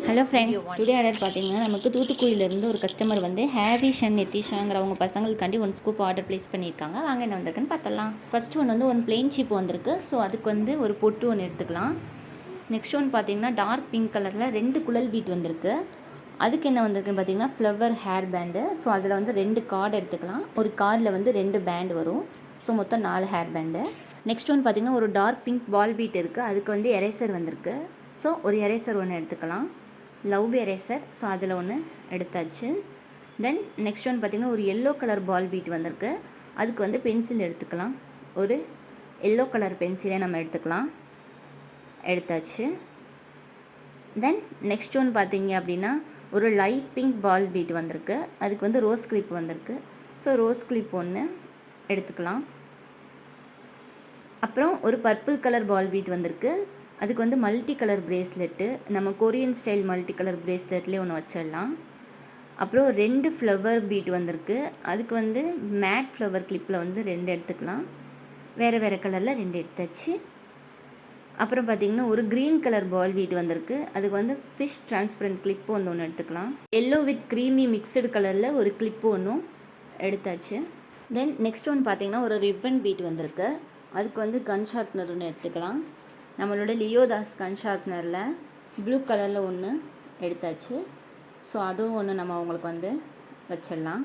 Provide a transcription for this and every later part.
Hello friends, today order பார்த்தீங்கன்னா நமக்கு தூத்துக்குடியிலேருந்து ஒரு கஸ்டமர் வந்து ஹேவிஷ் அண்ட் நிதிஷாங்கிறவங்க பசங்களுக்காண்டி 1 ஸ்கூப் ஆர்டர் ப்ளேஸ் பண்ணியிருக்காங்க. வாங்க என்ன வந்திருக்குன்னு பார்த்தலாம். ஃபர்ஸ்ட் ஒன் வந்து 1 பிளெயின் சீப் வந்திருக்கு. ஸோ அதுக்கு வந்து ஒரு பொட்டு ஒன்று எடுத்துக்கலாம். நெக்ஸ்ட் ஒன் பார்த்தீங்கன்னா டார்க் பிங்க் கலரில் 2 குழல் பீட் வந்திருக்கு. அதுக்கு என்ன வந்திருக்குன்னு பார்த்தீங்கன்னா ஃப்ளவர் ஹேர் பேண்டு. ஸோ அதில் வந்து 2 கார்டு எடுத்துக்கலாம். ஒரு கார்டில் வந்து 2 பேண்ட் வரும். ஸோ மொத்தம் 4 ஹேர் பேண்டு. நெக்ஸ்ட் ஒன் பார்த்தீங்கன்னா ஒரு டார்க் பிங்க் பால் பீட் இருக்குது. அதுக்கு வந்து எரேசர் வந்திருக்கு. ஸோ ஒரு எரேசர் ஒன்று எடுத்துக்கலாம். Love eraser. ஸோ அதில் ஒன்று எடுத்தாச்சு. தென் நெக்ஸ்ட் ஒன் பார்த்திங்கன்னா ஒரு எல்லோ கலர் பால் பீட் வந்திருக்கு. அதுக்கு வந்து பென்சில் எடுத்துக்கலாம். ஒரு எல்லோ கலர் பென்சிலே நம்ம எடுத்துக்கலாம். எடுத்தாச்சு. தென் நெக்ஸ்ட் ஒன் பார்த்திங்க அப்படின்னா ஒரு லைட் பிங்க் பால் பீட் வந்திருக்கு. அதுக்கு வந்து ரோஸ் கிளிப் வந்திருக்கு. ஸோ ரோஸ் கிளிப் ஒன்று எடுத்துக்கலாம். அப்புறம் ஒரு பர்பிள் கலர் பால் பீட் வந்திருக்கு. அதுக்கு வந்து மல்டி கலர் பிரேஸ்லெட்டு, நம்ம கொரியன் ஸ்டைல் மல்டி கலர் பிரேஸ்லெட்லேயே ஒன்று வச்சிடலாம். அப்புறம் 2 ஃப்ளவர் பீட் வந்திருக்கு. அதுக்கு வந்து மேட் ஃப்ளவர் கிளிப்பில் வந்து 2 எடுத்துக்கலாம். வேறு வேறு கலரில் 2 எடுத்தாச்சு. அப்புறம் பார்த்திங்கன்னா ஒரு க்ரீன் கலர் பால் பீட் வந்திருக்கு. அதுக்கு வந்து ஃபிஷ் டிரான்ஸ்பரண்ட் கிளிப்பு வந்து ஒன்று எடுத்துக்கலாம். எல்லோ வித் க்ரீமி மிக்சடு கலரில் ஒரு கிளிப்பு ஒன்றும் எடுத்தாச்சு. தென் நெக்ஸ்ட் ஒன் பார்த்திங்கன்னா ஒரு ரிப்பன் பீட் வந்திருக்கு. அதுக்கு வந்து கன் ஷார்ப்னர் ஒன்று எடுத்துக்கலாம். நம்மளோட லியோதாஸ் கன் ஷார்ப்னரில் ப்ளூ கலரில் ஒன்று எடுத்தாச்சு. ஸோ அதுவும் ஒன்று நம்ம அவங்களுக்கு வந்து வச்சிடலாம்.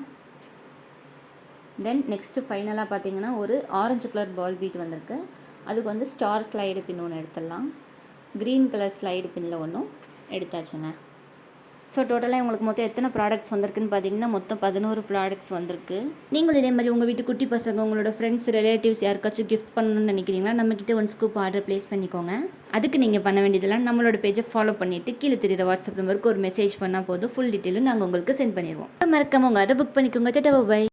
தென் நெக்ஸ்ட்டு ஃபைனலாக பார்த்திங்கன்னா ஒரு ஆரஞ்சு கலர் பால் பீட் வந்திருக்கு. அதுக்கு வந்து ஸ்டார் ஸ்லைடு பின் ஒன்று எடுத்துடலாம். க்ரீன் கலர் ஸ்லைடு பின்னில் ஒன்றும் எடுத்தாச்சுங்க. ஸோ டோட்டலாக உங்களுக்கு மொத்தம் எத்தனை ப்ராடக்ட்ஸ் வந்திருக்குன்னு பார்த்தீங்கன்னா மொத்தம் 11 ப்ராடக்ட்ஸ் வந்திருக்கு. நீங்களும் இதே மாதிரி உங்கள் வீட்டு குட்டி பசங்க, உங்களோட ஃப்ரெண்ட்ஸ், ரிலேட்டிவ்ஸ் யாருக்காச்சும் கிஃப்ட் பண்ணணும்னு நினைக்கிறீங்களா, நம்மக்கிட்ட 1 ஸ்கூப் ஆர்டர் ப்ளேஸ் பண்ணிக்கோங்க. அதுக்கு நீங்கள் பண்ண வேண்டியதெல்லாம் நம்மளோட பேஜை ஃபாலோ பண்ணிவிட்டு கீழே தெரியுற வாட்ஸ்அப் நம்பருக்கு ஒரு மெசேஜ் பண்ணால் போதும். ஃபுல் டீட்டெயிலும் நாங்கள் உங்களுக்கு சென்ட் பண்ணிடுவோம். மறக்காம உங்கள் ஆர்டர் புக் பண்ணிக்கோங்க. பை.